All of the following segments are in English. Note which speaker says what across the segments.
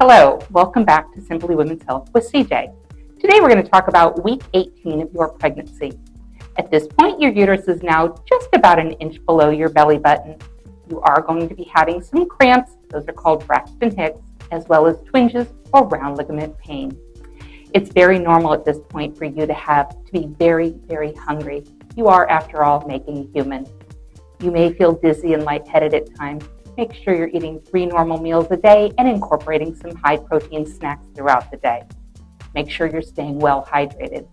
Speaker 1: Hello, welcome back to Simply Women's Health with CeeJay. Today we're going to talk about week 18 of your pregnancy. At this point, your uterus is now just about an inch below your belly button. You are going to be having some cramps, those are called Braxton Hicks, as well as twinges or round ligament pain. It's very normal at this point for you to be very, very hungry. You are, after all, making a human. You may feel dizzy and lightheaded at times. Make sure you're eating 3 normal meals a day and incorporating some high-protein snacks throughout the day. Make sure you're staying well hydrated.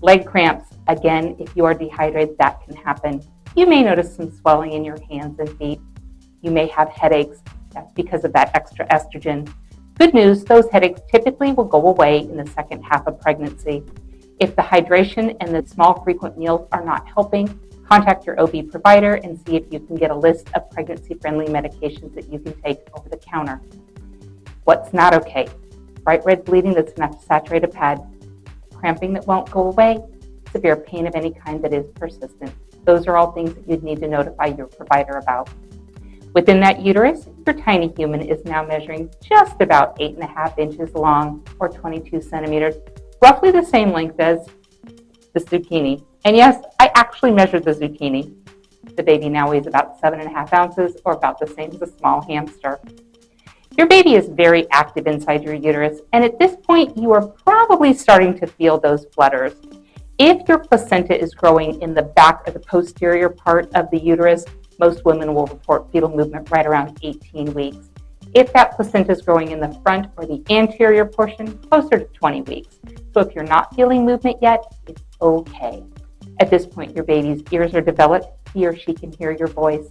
Speaker 1: Leg cramps, again, if you are dehydrated, that can happen. You may notice some swelling in your hands and feet. You may have headaches. That's because of that extra estrogen. Good news, those headaches typically will go away in the second half of pregnancy. If the hydration and the small frequent meals are not helping, contact your OB provider and see if you can get a list of pregnancy-friendly medications that you can take over the counter. What's not okay? Bright red bleeding that's enough to saturate a pad, cramping that won't go away, severe pain of any kind that is persistent. Those are all things that you'd need to notify your provider about. Within that uterus, your tiny human is now measuring just about 8.5 inches long or 22 centimeters, roughly the same length as the zucchini. And yes, I actually measured the zucchini. The baby now weighs about 7.5 ounces or about the same as a small hamster. Your baby is very active inside your uterus, and at this point, you are probably starting to feel those flutters. If your placenta is growing in the back of the posterior part of the uterus, most women will report fetal movement right around 18 weeks. If that placenta is growing in the front or the anterior portion, closer to 20 weeks. So if you're not feeling movement yet, it's okay. At this point, your baby's ears are developed. He or she can hear your voice.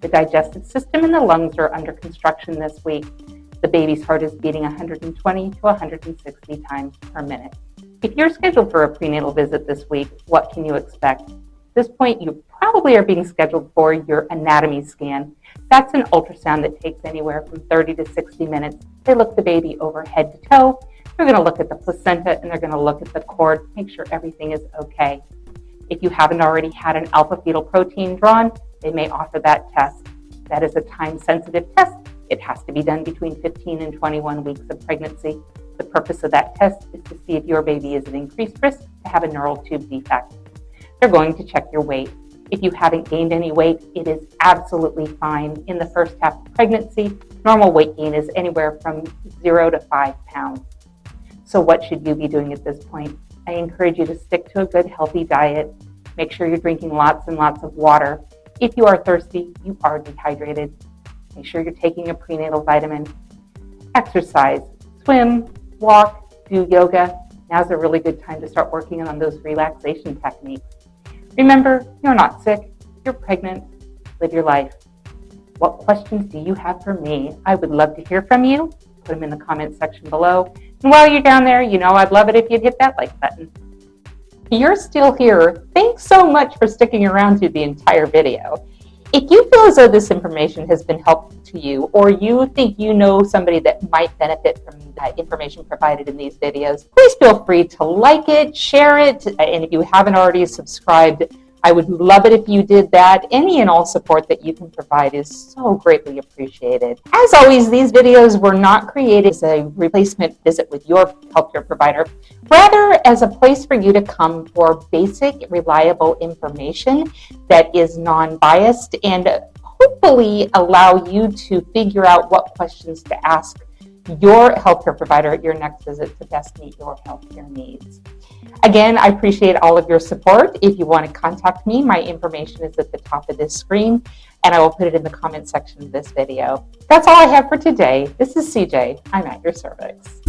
Speaker 1: The digestive system and the lungs are under construction this week. The baby's heart is beating 120 to 160 times per minute. If you're scheduled for a prenatal visit this week, what can you expect? At this point, you probably are being scheduled for your anatomy scan. That's an ultrasound that takes anywhere from 30 to 60 minutes. They look the baby over head to toe. They're going to look at the placenta and they're going to look at the cord, make sure everything is okay. If you haven't already had an alpha fetal protein drawn, they may offer that test. That is a time-sensitive test. It has to be done between 15 and 21 weeks of pregnancy. The purpose of that test is to see if your baby is at increased risk to have a neural tube defect. They're going to check your weight. If you haven't gained any weight, it is absolutely fine. In the first half of pregnancy, normal weight gain is anywhere from 0 to 5 pounds. So what should you be doing at this point? I encourage you to stick to a good, healthy diet. Make sure you're drinking lots and lots of water. If you are thirsty, you are dehydrated. Make sure you're taking a prenatal vitamin. Exercise, swim, walk, do yoga. Now's a really good time to start working on those relaxation techniques. Remember, you're not sick, you're pregnant. Live your life. What questions do you have for me? I would love to hear from you. Put them in the comments section below. And while you're down there, you know I'd love it if you'd hit that like button. If you're still here, thanks so much for sticking around through the entire video. If you feel as though this information has been helpful to you, or you think you know somebody that might benefit from the information provided in these videos, please feel free to like it, share it, and if you haven't already subscribed, I would love it if you did that. Any and all support that you can provide is so greatly appreciated. As always, these videos were not created as a replacement visit with your healthcare provider, rather as a place for you to come for basic, reliable information that is non-biased and hopefully allow you to figure out what questions to ask your healthcare provider at your next visit to best meet your healthcare needs. Again, I appreciate all of your support. If you want to contact me, my information is at the top of this screen, and I will put it in the comment section of this video. That's all I have for today. This is CeeJay. I'm at your cervix.